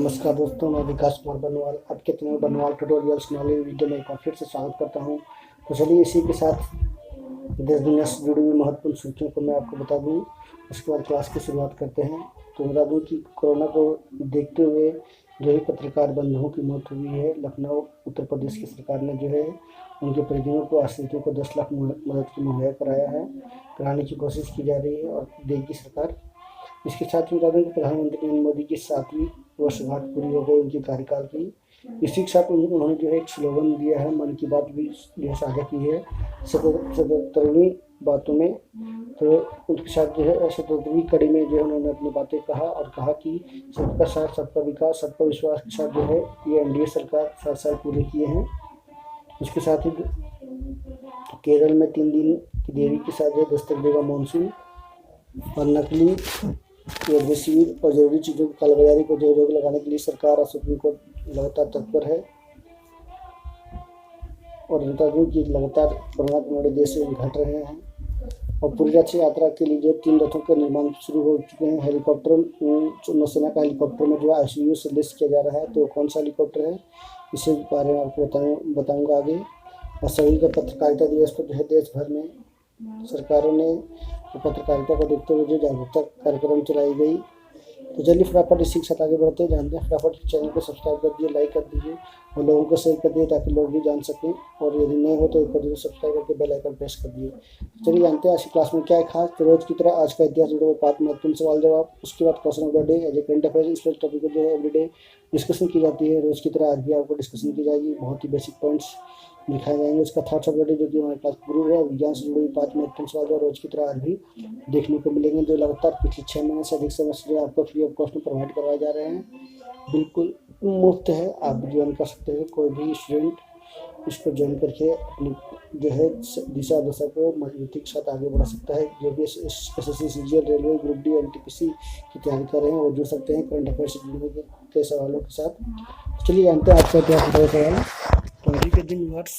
नमस्कार दोस्तों, मैं विकास कुमार बनवाल आपके चैनल बनवाल ट्यूटोरियल्स नॉलेज वीडियो में एक बार फिर से स्वागत करता हूं। तो चलिए इसी के साथ देश दुनिया से जुड़ी हुई महत्वपूर्ण सूचियों को मैं आपको बता दूं। उसके बाद क्लास की शुरुआत करते हैं। तो बता दूं कि कोरोना को देखते हुए जो है पत्रकार बंधुओं की मौत हुई है। लखनऊ उत्तर प्रदेश की सरकार ने जो है उनके परिजनों को आश्रितों को 10 लाख मदद की मुहैया कराया है, कराने की कोशिश की जा रही है और देगी सरकार। इसके साथ ही बता दें कि प्रधानमंत्री नरेंद्र मोदी की 7वीं वर्षगांठ पूरी हो गई उनके कार्यकाल की। इसी के साथ उन्होंने जो है एक स्लोगन दिया है, मन की बात भी जो है साझा की है 77वीं बातों में। तो उनके साथ जो है 77वीं कड़ी में जो है उन्होंने अपनी बातें कहा और कहा कि सबका साथ, सबका विकास, सबका विश्वास के साथ जो है ये एनडीए सरकार 7 साल पूरे किए हैं। उसके साथ ही केरल में 3 दिन की देरी के साथ जो दस्तक देगा मानसून और नकली रेमडेसिविर और जरूरी चीज़ों की कालाबाजारी को जो रोक लगाने के लिए सरकार और सुप्रीम कोर्ट लगातार तत्पर है। और बता दूं कि लगातार कोरोना के मामले देश में घट रहे हैं और पूरी रथ यात्रा के लिए जो 3 रथों का निर्माण शुरू हो चुके हैं। हेलीकॉप्टर नौसेना का हेलीकॉप्टर में जो ICU से लिस्ट किया जा रहा है। तो कौन सा हेलीकॉप्टर है इसके बारे में आपको बताऊँगा आगे। और सभी का पत्रकारिता दिवस पर जो है देश भर में सरकारों ने पत्रकारिता को देखते हुए जो जागरूकता कार्यक्रम चलाई गई। तो चलिए फटाफट इसी के साथ आगे बढ़ते हैं, जानते हैं। फटाफट चैनल को सब्सक्राइब कर दीजिए, लाइक कर दीजिए और लोगों को शेयर कर दीजिए ताकि लोग भी जान सकें। और यदि नए हो तो एक बार जरूर सब्सक्राइब करके बेल आइकन प्रेस कर दीजिए। चलिए जानते हैं आज की क्लास में क्या है खास। तो रोज की तरह आज का इतिहास जुड़े हुए 5 महत्वपूर्ण सवाल जवाब, उसके बाद question of the day as a current affair. इस टॉपिक को जो है एवरीडे डिस्कशन की जाती है। रोज की तरह आज भी आपको डिस्कशन की जाएगी, बहुत ही बेसिक पॉइंट्स दिखाए जाएंगे। उसका थॉट्स ऑफ द डे जो कि हमारे पास गुरु है, विज्ञान से जुड़ी हुई 5 महत्वपूर्ण सवाल जो रोज की तरह आज भी देखने को मिलेंगे, जो लगातार पिछले 6 महीने से अधिक समय से आपको फ्री ऑफ कॉस्ट में प्रोवाइड करवाए जा रहे हैं। बिल्कुल मुफ्त है, आप भी ज्वाइन कर सकते हैं। कोई भी स्टूडेंट इसको ज्वाइन करके अपनी जो है दिशा दशा को मजबूती के साथ आगे बढ़ा सकता है। जो भी SSC CGL railway group D NTPC की तैयारी कर रहे हैं वो जुड़ सकते हैं करंट अफेयर से जुड़े के सवालों के साथ। चलिए जानते हैं आपका इतिहास का सवाल। तो आज के दिन वर्ष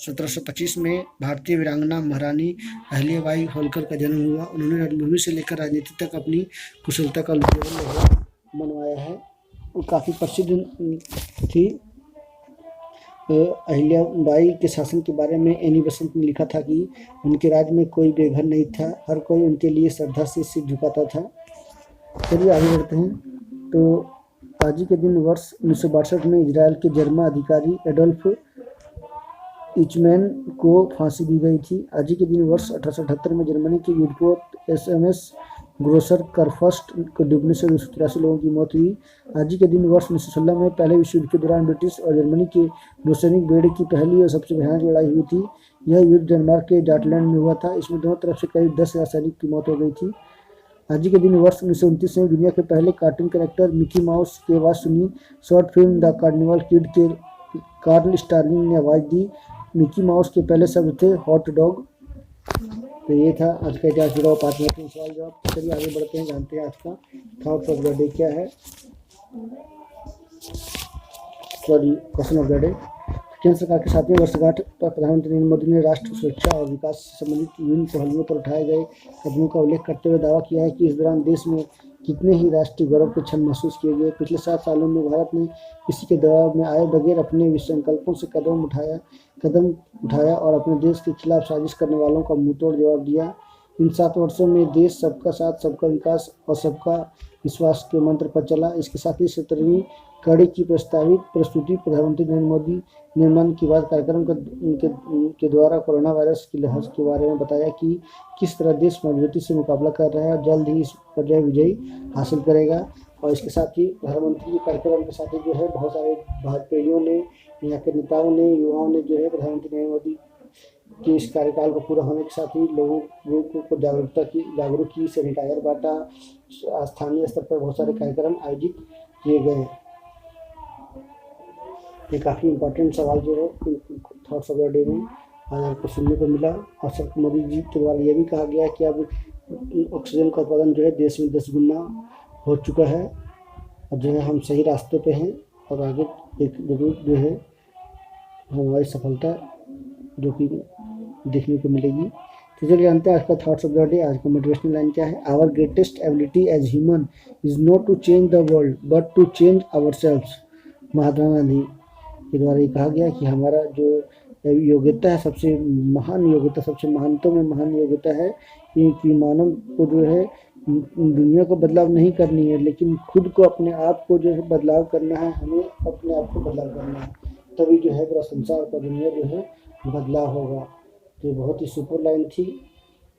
1725 में भारतीय वीरांगना महारानी अहिल्याबाई होलकर का जन्म हुआ। उन्होंने रणभूमि से लेकर राजनीति तक अपनी कुशलता का मनवाया है। वो काफ़ी प्रसिद्ध थी। अहिल्याबाई के शासन के बारे में एनी बेसेंट ने लिखा था कि उनके राज्य में कोई बेघर नहीं था, हर कोई उनके लिए श्रद्धा से सिर झुकाता था। चलिए आगे बढ़ते हैं। तो आज ही के दिन वर्ष 1962 में इजराइल के जर्मन अधिकारी एडोल्फ इचमैन को फांसी दी गई थी। आज ही के दिन वर्ष 1878 में जर्मनी के युद्धपोत SMS ग्रोसर करफस्ट को डूबने से 283 लोगों की मौत हुई। आज ही के दिन वर्ष 1916 में पहले विश्व युद्ध के दौरान ब्रिटिश और जर्मनी के नौसैनिक बेड़े की पहली और सबसे भयानक लड़ाई हुई थी। यह युद्ध डेनमार्क के जाटलैंड में हुआ था। इसमें दोनों तरफ से करीब 10,000 सैनिक की मौत हो गई थी। आज ही के दिन वर्ष 1929 में दुनिया के पहले कार्टून कैरेक्टर मिकी माउस की आवाज़ सुनी। Short film the carnival kid के कार्ल स्टार्लिंग ने आवाज़ दी। मिकी माउस के पहले शब्द थे हॉट डॉग। तो ये था आज का इतिहास जुड़ा हुआ 5 महत्वपूर्ण सवाल जवाब। चलिए आगे बढ़ते हैं, जानते हैं आज का थॉट्स ऑफ द डे क्या है। Question of the day. केंद्र सरकार की 7वीं वर्षगांठ पर प्रधानमंत्री नरेंद्र मोदी ने राष्ट्र सुरक्षा और विकास से संबंधित विभिन्न पहलुओं पर उठाए गए कदमों का उल्लेख करते हुए दावा किया है कि इस दौरान देश में कितने ही राष्ट्रीय गौरव के क्षण महसूस किए गए। पिछले 7 सालों में भारत ने किसी के दबाव में आए बगैर अपने संकल्पों से कदम उठाया और अपने देश के खिलाफ साजिश करने वालों का मुंहतोड़ जवाब दिया। इन 7 वर्षों में देश सबका साथ, सबका विकास और सबका विश्वास के मंत्र पर चला। इसके साथ ही 17वीं कड़ी की प्रस्तावित प्रस्तुति प्रधानमंत्री नरेंद्र मोदी ने मन की बात कार्यक्रम के द्वारा कोरोना वायरस की लहर के बारे में बताया कि किस तरह देश मजबूती से मुकाबला कर रहा है और जल्द ही इस पर जो विजयी हासिल करेगा। और इसके साथ ही प्रधानमंत्री के कार्यक्रम के साथ ही जो है बहुत सारे भाजपाइयों ने, यहाँ के नेताओं ने, युवाओं ने जो है प्रधानमंत्री नरेंद्र मोदी के इस कार्यकाल को पूरा होने के साथ ही लोगों को जागरूक की, सैनिटाइजर बांटा, स्थानीय स्तर पर बहुत सारे कार्यक्रम आयोजित किए गए। ये काफ़ी इम्पोर्टेंट सवाल जो है थॉट्स ऑफ द डे में आज आपको सुनने को मिला। और मोदी जी के द्वारा यह भी कहा गया है कि अब ऑक्सीजन का उत्पादन जो है देश में 10 गुना हो चुका है और जो है हम सही रास्ते पे हैं और आगे एक जरूर जो है हमारी सफलता जो कि देखने को मिलेगी। तो चलिए जानते हैं आज का थॉट्स ऑफ द डे। आज का मोटिवेशनल लाइन क्या है? Our greatest ability as human is not to change the world but to change ourselves. Mahatma Gandhi के द्वारा ये कहा गया कि हमारा जो योग्यता है, सबसे महान योग्यता, सबसे महानतम में महान योग्यता है कि मानव को जो है दुनिया को बदलाव नहीं करनी है, लेकिन खुद को, अपने आप को जो है बदलाव करना है। हमें अपने आप को बदलाव करना है, तभी जो है पूरा संसार का, दुनिया जो है बदलाव होगा। तो ये बहुत ही सुपर लाइन थी।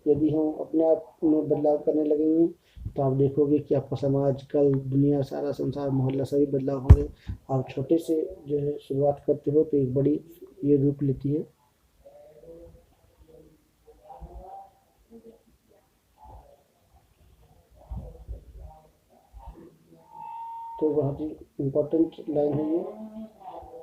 यदि हम अपने आप में बदलाव करने लगेंगे तो आप देखोगे कि आपका समाज, कल दुनिया, सारा संसार, मोहल्ला, सभी बदलाव होंगे। आप छोटे से जो है शुरुआत करते हो तो एक बड़ी ये रूप लेती है। तो बहुत ही इम्पोर्टेंट लाइन है ये।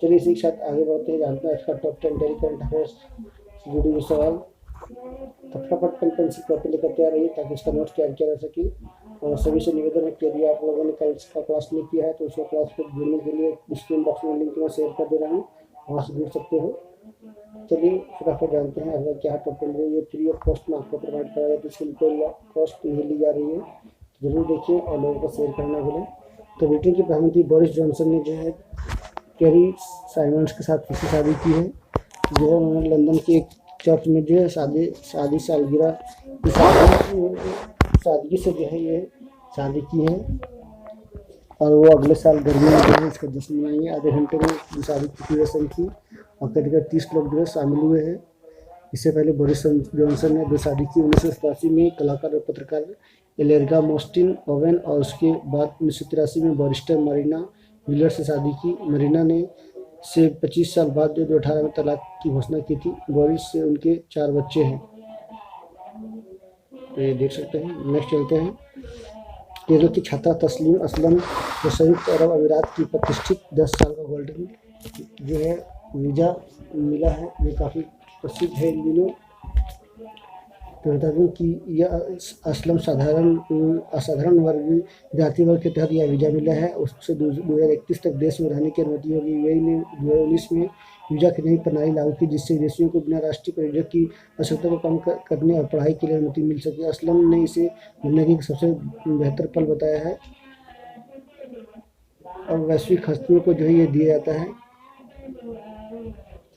चलिए इसी के साथ आगे बढ़ते हैं, जानते हैं आज का टॉप 10 डेली करंट अफेयर्स से जुड़े हुए सवाल। तो फटाफट पेन पेंसिल कॉपी लेकर तैयार रहिए ताकि इसका नोट्स तैयार किया जा सके। और सभी से निवेदन है कि यदि आप लोगों ने कल इसका क्लास नहीं किया है तो उसका क्लास को जुड़ने के लिए डिस्क्रिप्शन बॉक्स में लिंक मैं शेयर कर दे रहा हूँ, वहाँ से जुड़ सकते हो। चलिए फटाफट जानते हैं अगर क्या टॉप 10 ये फ्री ऑफ कॉस्ट में आपको प्रोवाइड कराया जाए, तो इसकी कोई कॉस्ट नहीं ली जा रही है। जरूर देखिए और लोगों को शेयर करना भूलें। तो ब्रिटेन के प्रधानमंत्री बोरिस जॉनसन ने जो है कैरी साइमंड्स के साथ फिर से शादी की है। जो है उन्होंने लंदन के एक चर्च में जो है शादी सालगिरह की सादगी से जो है ये शादी की है, और वो अगले साल गर्मी में जो है इसका जश्न मनाएंगे। आधे घंटे में शादी की रस्म की और करीब 30 लोग जो है शामिल हुए हैं। इससे पहले बोरिस जॉनसन ने जो शादी की 1987 में कलाकार और पत्रकार एलेर्गा मोस्टिन ओवेन, और उसके बाद 1983 में बैरिस्टर मरीना मिलर से शादी की। मरीना ने से 25 साल बाद जो 2018 में तलाक की घोषणा की थी। बोरिस से उनके 4 बच्चे हैं, तो ये देख सकते हैं। नेक्स्ट चलते हैं। केरल की छात्रा तस्लीम असलम को संयुक्त अरब अमीरात की प्रतिष्ठित 10 साल का गोल्डन जो है वीज़ा मिला है, जो काफ़ी प्रसिद्ध है इन दिनों। तो बता दूँ कि यह असलम असाधारण वर्ग जाति वर्ग के तहत यह वीज़ा मिला है। उससे 2031 तक देश में रहने की अनुमति होगी। यूएई ने 2019 में वीज़ा की नई प्रणाली लागू की, जिससे विदेशियों को बिना राष्ट्रीय परिचय की आवश्यकता को कम करने और पढ़ाई के लिए अनुमति मिल सके। असलम ने इसे जिंदगी का सबसे बेहतर पल बताया है और वैश्विक हस्तियों को जो है ये दिया जाता है।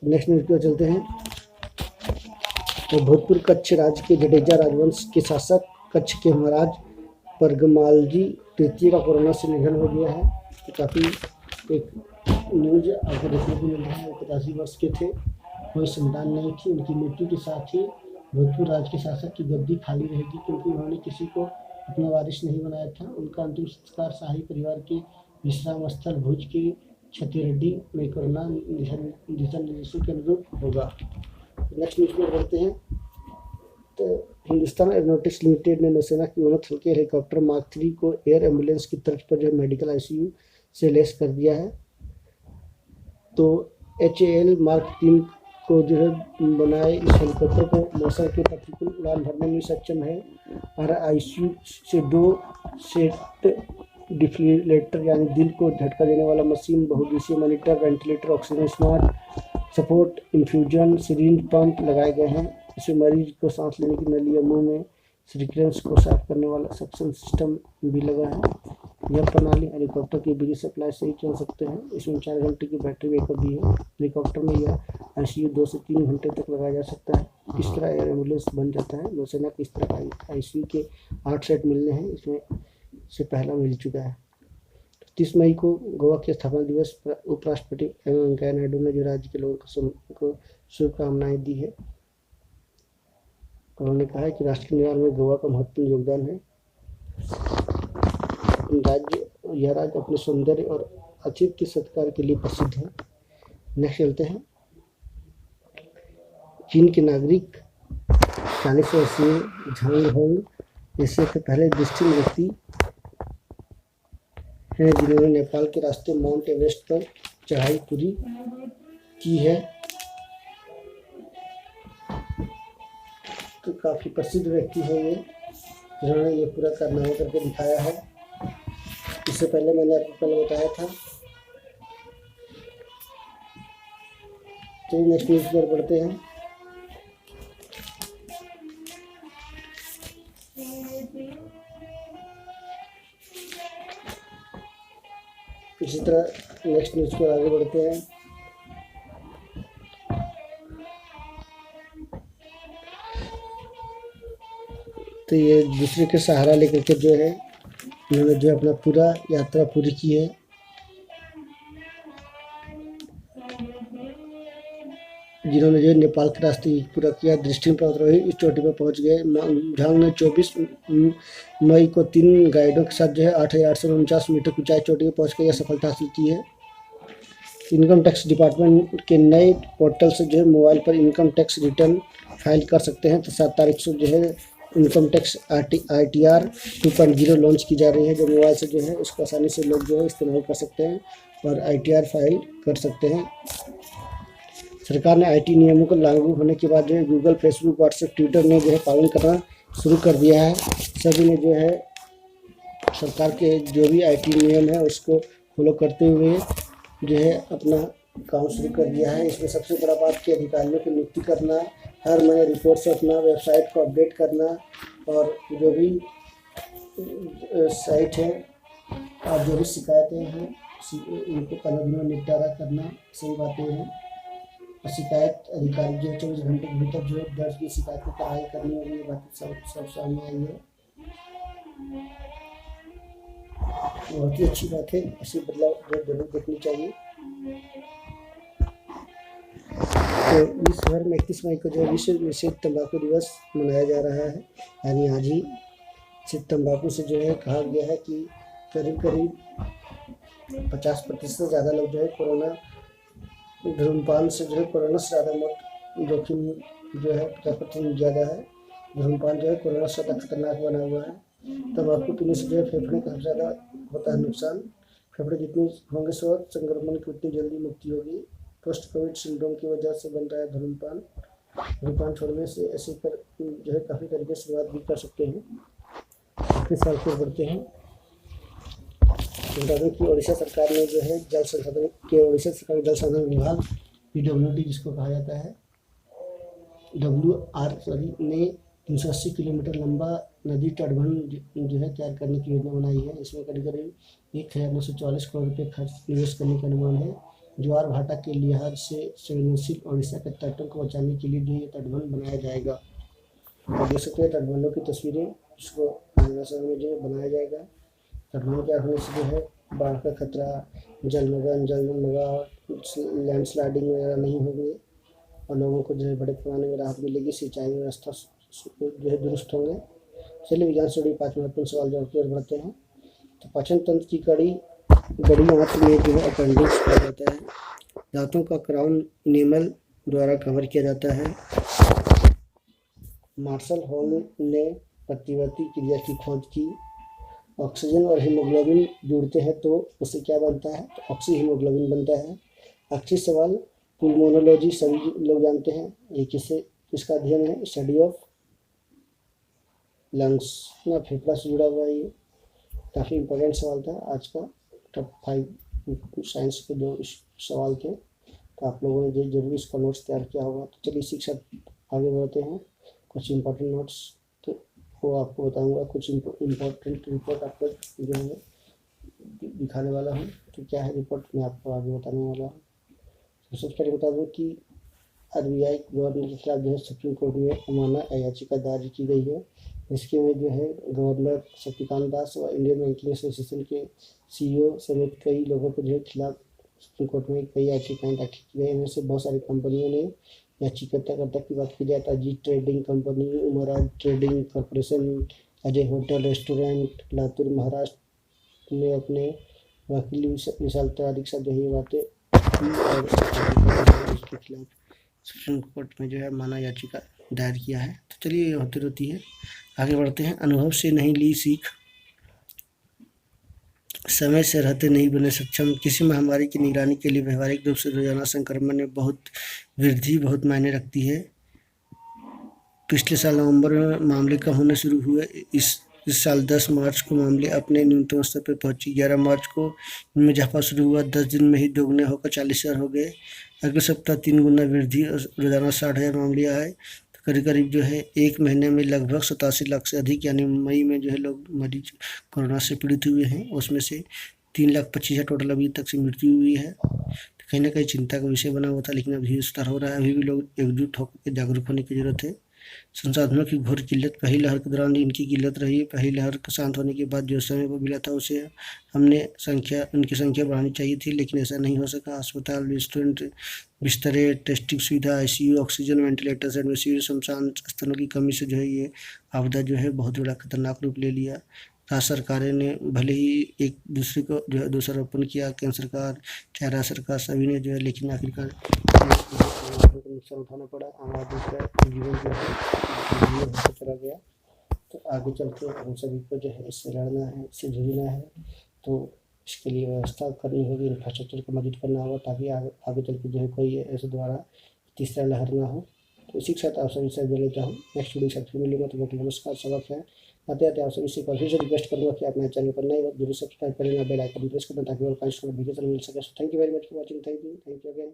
नेक्स्ट न्यूज़ पर चलते हैं। तो भोजपुर कच्छ राज्य के जडेजा राजवंश के शासक कच्छ के महाराज परगमालजी तृतीय का कोरोना से निधन हो गया है। तो काफ़ी एक न्यूज आपको देखने को मिल रहा है। 85 वर्ष के थे, कोई संतान नहीं थी। उनकी मृत्यु के साथ ही भोजपुर राज्य के शासक की गद्दी खाली रहेगी, क्योंकि उन्होंने किसी को अपना वारिस नहीं बनाया था। उनका अंतिम संस्कार शाही परिवार के विश्राम स्थल भुज के छत्तीरेड्डी में कोरोना दिशा निर्देशों के अनुरूप होगा। नेक्स्ट न्यूज़ में बढ़ते हैं। तो हिंदुस्तान एरोनॉटिक्स लिमिटेड ने नौसेना की उन्नत हल्के हेलीकॉप्टर मार्क 3 को एयर एम्बुलेंस की तर्ज पर जो है मेडिकल आईसीयू से लैस कर दिया है। तो HAL मार्क 3 को जो है बनाए इस हेलीकॉप्टर को मौसम के प्रतिकूल उड़ान भरने में सक्षम है। और आईसीयू से 2 सेट डिफिब्रिलेटर यानी दिल को झटका देने वाला मशीन, बहुउद्देशीय monitor, ventilator, oxygen smart support, infusion syringe pump लगाए गए हैं। इसमें मरीज को सांस लेने की नली या मुंह में सिरिंज को साफ करने वाला सक्शन सिस्टम भी लगा है। यह प्रणाली हेलीकॉप्टर की बिजली सप्लाई से ही चल सकते हैं। इसमें 4 घंटे की बैटरी बैकअप भी है। हेलीकॉप्टर में यह आईसीयू 2 से 3 घंटे तक लगाया जा सकता है। इस तरह एयर एम्बुलेंस बन जाता है। नौसेना को इस तरह का आईसीयू के 8 सेट मिलने हैं, इसमें से पहला मिल चुका है। 30 मई को गोवा के स्थापना दिवस पर उपराष्ट्रपति वेंकैया नायडू ने जो राज्य के लोगों को शुभकामनाएं दी है। उन्होंने कहा है कि राष्ट्र के निर्माण में गोवा का महत्वपूर्ण योगदान है। यह राज्य अपने सौंदर्य और अतिथि सत्कार के लिए प्रसिद्ध है। नेक्स्ट चलते हैं। चीन के नागरिक 40 वर्षीय झांग होंग एशिया के पहले दृष्टिहीन व्यक्ति हैं जिन्होंने नेपाल के रास्ते माउंट एवरेस्ट पर चढ़ाई पूरी की है। तो काफ़ी प्रसिद्ध व्यक्ति है ये, जिन्होंने ये पूरा कारनामा करके दिखाया है। इससे पहले मैंने आपको कल बताया था। तो नेक्स्ट न्यूज़ पर पढ़ते हैं। इसी तरह नेक्स्ट न्यूज़ पर आगे बढ़ते हैं। तो ये दूसरे के सहारा लेकर के जो है उन्होंने जो अपना पूरा यात्रा पूरी की है। जिन्होंने जो नेपाल का रास्ते पूरा किया, दृष्टि पर्वतारोही इस चोटी पर पहुंच गए। झांग ने 24 मई को 3 गाइडों के साथ जो है 8,849 मीटर ऊंचाई चोटी पर पहुंच कर यह सफलता हासिल की है। इनकम टैक्स डिपार्टमेंट के नए पोर्टल से जो है मोबाइल पर इनकम टैक्स रिटर्न फाइल कर सकते हैं। तो 7 तारीख से जो है इनकम टैक्स ITR 2.0 लॉन्च की जा रही है, जो मोबाइल से जो है उसको आसानी से लोग जो है इस्तेमाल कर सकते हैं और ITR फाइल कर सकते हैं। सरकार ने IT नियमों को लागू होने के बाद जो है गूगल, फेसबुक, व्हाट्सएप, ट्विटर ने जो है पालन करना शुरू कर दिया है। सभी ने जो है सरकार के जो भी IT नियम है उसको फॉलो करते हुए जो है अपना काम शुरू कर दिया है। इसमें सबसे बड़ा बात कि अधिकारियों की नियुक्ति करना, हर महीने रिपोर्ट से अपना वेबसाइट को अपडेट करना और जो भी साइट है और जो भी शिकायतें हैं उनको 15 दिनों में निपटारा करना सही बातें हैं। और शिकायत अधिकारी जो 24 घंटे के भीतर जो है दर्ज की शिकायत को कार्रवाई करनी होगी, ये बात सब सामने आई है। बहुत ही अच्छी बात है, ऐसी बदलाव जरूर देखनी चाहिए। तो इस भर में 31 मई को जो विश्व निषेध तंबाकू दिवस मनाया जा रहा है, यानी आज ही निषेध तंबाकू से जो है कहा गया है कि करीब 50% से ज़्यादा लोग जो है कोरोना धूम्रपान से जो है कोरोना से ज़्यादा मौत जोखिम जो है 50% ज़्यादा है। धूम्रपान जो है कोरोना से ज़्यादा खतरनाक बना हुआ है। तंबाकू पीने से जो है फेफड़े का सबसे ज़्यादा होता है नुकसान। फेफड़े जितने होंगे स्वस्थ, संक्रमण की उतनी जल्दी मुक्ति होगी। पोस्ट कोविड सिंड्रोम की वजह से बन रहा है धूम्रपान। धूम्रपान छोड़ने से ऐसे कर जो है काफ़ी तरीके से शुरुआत भी कर सकते हैं। किस साल से बढ़ते हैं बता दें कि उड़ीसा सरकार ने जो है जल संसाधन विभाग PWD जिसको कहा जाता है ने 380 किलोमीटर लंबा नदी तटबंध जो है तैयार करने की योजना बनाई है। इसमें करीब 1,944 करोड़ रुपये खर्च निवेश करने का अनुमान है। ज्वार भाटा के लिहाज से संवेदनशील उड़ीसा के तटों को बचाने के लिए जो ये तटबंध बनाया जाएगा। तो देख सकते हैं तटबंधों की तस्वीरें, इसको आने समय में जो है बनाया जाएगा। तटबंध क्या होने से जो है बाढ़ का खतरा, जलमग्न, लैंडस्लाइडिंग वगैरह नहीं होंगे और लोगों को जो है बड़े पैमाने में राहत मिलेगी। सिंचाई व्यवस्था जो है दुरुस्त होंगे। चलिए विज्ञान से जुड़ी 5 महत्वपूर्ण सवाल जवाब की ओर बढ़ते हैं। तो पाचन तंत्र की बड़ी आंत में जो है अपेंडिक्स पाया जाता है। दांतों का क्राउन इनेमल द्वारा कवर किया जाता है। मार्शल हॉल ने प्रतिवर्ती क्रिया की खोज की। ऑक्सीजन और हीमोग्लोबिन जुड़ते हैं तो उससे क्या बनता है, तो ऑक्सी हीमोग्लोबिन बनता है। आखिरी सवाल, पुल्मोनोलॉजी सभी लोग जानते हैं, ये किसका अध्ययन है, स्टडी ऑफ लंग्स या फेफड़ा से जुड़ा हुआ है। ये काफ़ी इंपॉर्टेंट सवाल था आज का, टॉप 5 साइंस के जो सवाल थे, तो आप लोगों ने जरूर इसका नोट्स तैयार किया होगा। तो चलिए इसी के साथ आगे बढ़ते हैं। कुछ इंपॉर्टेंट नोट्स तो वो आपको बताऊंगा, कुछ इम्पोर्टेंट रिपोर्ट आपको जो है दिखाने वाला हूँ। तो क्या है रिपोर्ट मैं आपको आगे बताने वाला हूँ। तो सबसे पहले बता दूँ कि RBI गवर्नर के खिलाफ जो है सुप्रीम कोर्ट में अमानना याचिका दायर की गई है। इसके में जो है गवर्नर शक्तिकांत दास और इंडियन बैंकिंग एसोसिएशन के CEO समेत कई लोगों को जो है खिलाफ सुप्रीम कोर्ट में कई याचिकाएं दाखिल की गई। इनमें से बहुत सारी कंपनियों ने याचिकाकर्ता की बात की जाए तो Ajit trading company, Umraj trading corporation, Ajay hotel restaurant, Latur Maharashtra ने अपने वकील विशाल तिवारी के साथ जो है ये बातें की और उसके खिलाफ सुप्रीम कोर्ट में जो है माना याचिका दायर किया है। तो चलिए ये होती रहती है, आगे बढ़ते हैं। अनुभव से नहीं ली सीख, समय से रहते नहीं बने सक्षम। किसी महामारी की निगरानी के लिए व्यवहारिक रूप से रोजाना संक्रमण में वृद्धि बहुत मायने रखती है। पिछले साल नवंबर में मामले कम होने शुरू हुए। इस साल 10 मार्च को मामले अपने न्यूनतम स्तर पर पहुंची। 11 मार्च को इनमें इजाफा शुरू हुआ। 10 दिन में ही दोगुने होकर 40,000 हो गए। अगले सप्ताह 3 गुना वृद्धि, रोजाना 60,000 मामले आए। तो करीब जो है एक महीने में लगभग 87 लाख से अधिक, यानी मई में जो है लोग मरीज कोरोना से पीड़ित हुए हैं। उसमें से 3,25,000 टोटल अभी तक से मृत्यु हुई है। तो कहीं ना कहीं चिंता का विषय बना हुआ था, लेकिन अभी सुधार हो रहा है। अभी भी लोग एकजुट होकर जागरूक होने की जरूरत है। संसाधनों की घोर किल्लत, पहली लहर के दौरान इनकी किल्लत रही। पहली लहर का शांत होने के बाद जो समय को मिला था उसे हमने उनकी संख्या बढ़ानी चाहिए थी, लेकिन ऐसा नहीं हो सका। अस्पताल, रेस्टोरेंट, बिस्तरे, टेस्टिंग सुविधा, आईसीयू, ऑक्सीजन, वेंटिलेटर्स, एडमिसिव, शमशान स्थलों की कमी से जो है ये आपदा जो है बहुत बड़ा खतरनाक रूप ले लिया। राज्य सरकारें ने भले ही एक दूसरे को जो है दोषारोपण किया, केंद्र सरकार, चाहे राज्य सरकार, सभी ने जो है, लेकिन आखिरकार को नुकसान उठाना पड़ा। आम आदमी का जीवन जो है होता चला गया। तो आगे चल के हम सभी को जो है इससे लड़ना है, इससे जूझना है। तो इसके लिए व्यवस्था करनी होगी, इंफ्रास्ट्रक्चर को मजबूत करना होगा, ताकि आगे चल के जो है कोई ऐसे दोबारा तीसरा लहर ना हो। तो इसी के साथ आप सभी से बोल लेता हूँ, नेक्स्ट वीडियो के साथ फिर मिलूंगा। तो बहुत नमस्कार, सबक है। आते आते आप सभी से फिर से रिक्वेस्ट करूँगा कि आप मेरे चैनल पर नए हो जरूर सब्सक्राइब कर लेना, बेल आइकन प्रेस करना, ताकि और वीडियो मिल सके। Thank you very much for watching. Thank you again.